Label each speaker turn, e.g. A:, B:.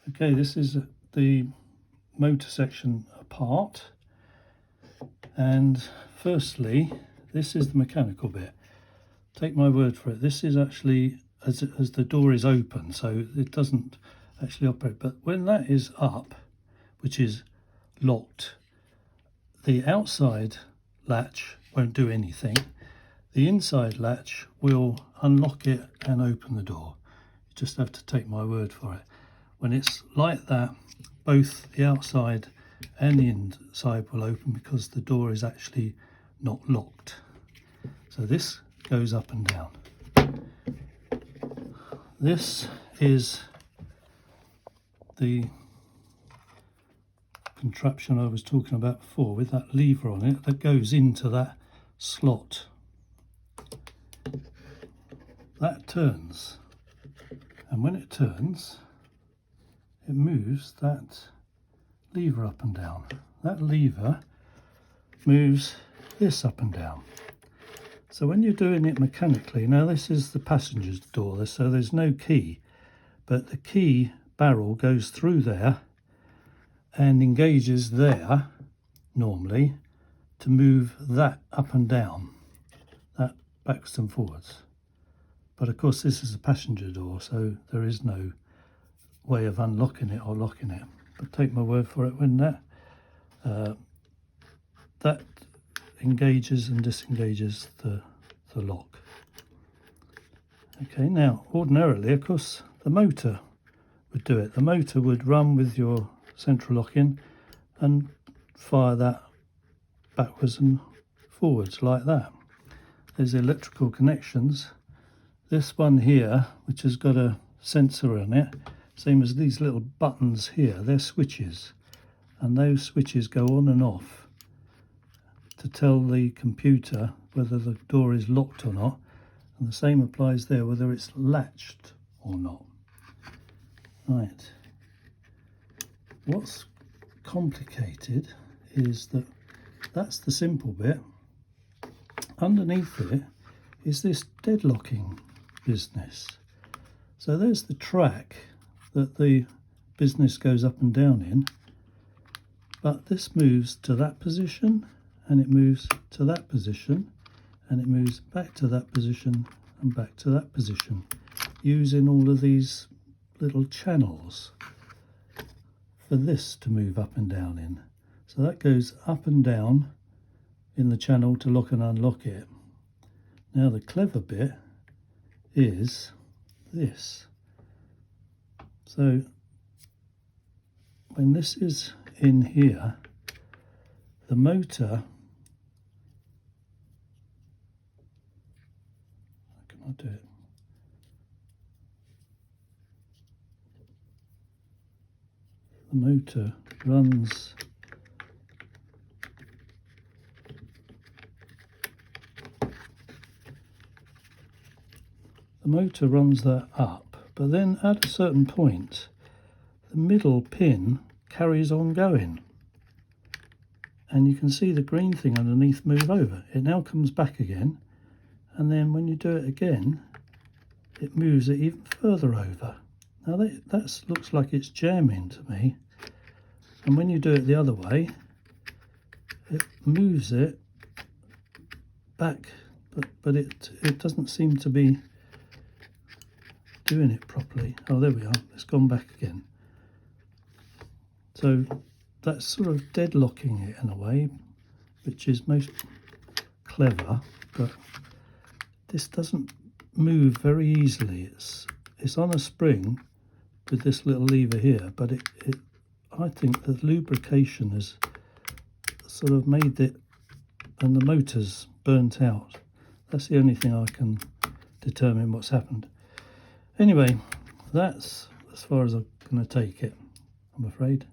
A: Okay, this is the motor section apart, and firstly this is the mechanical bit. Take my word for it, this is actually as the door is open, so it doesn't actually operate, but when that is up, which is locked, the outside latch won't do anything. The inside latch will unlock it and open the door. You just have to take my word for it. When it's like that, both the outside and the inside will open because the door is actually not locked. So this goes up and down. This is the contraption I was talking about before with that lever on it that goes into that slot. That turns, and when it turns, it moves that lever up and down. That lever moves this up and down. So when you're doing it mechanically, now this is the passenger's door, so there's no key, but the key barrel goes through there and engages there normally to move that up and down, that backwards and forwards. But of course this is a passenger door, so there is no way of unlocking it or locking it. But take my word for it, when that engages and disengages the lock. Okay, now ordinarily, of course, the motor would do it. The motor would run with your central lock-in and fire that backwards and forwards like that. There's electrical connections. This one here, which has got a sensor on it, same as these little buttons here, they're switches, and those switches go on and off to tell the computer whether the door is locked or not, and the same applies there, whether it's latched or not. Right. What's complicated is that that's the simple bit. Underneath it is this deadlocking business. So there's the track that the business goes up and down in, but this moves to that position, and it moves to that position, and it moves back to that position and back to that position, using all of these little channels for this to move up and down in. So that goes up and down in the channel to lock and unlock it. Now the clever bit is this. So when this is in here, the motor, how can I do it? The motor runs that up, but then at a certain point the middle pin carries on going, and you can see the green thing underneath move over. It now comes back again, and then when you do it again it moves it even further over. Now that looks like it's jamming to me, and when you do it the other way it moves it back, but it doesn't seem to be doing it properly. Oh, there we are, it's gone back again. So that's sort of deadlocking it in a way, which is most clever, but this doesn't move very easily. It's on a spring with this little lever here, but I think the lubrication has sort of made it, and the motor's burnt out. That's the only thing I can determine what's happened. Anyway, that's as far as I'm going to take it, I'm afraid.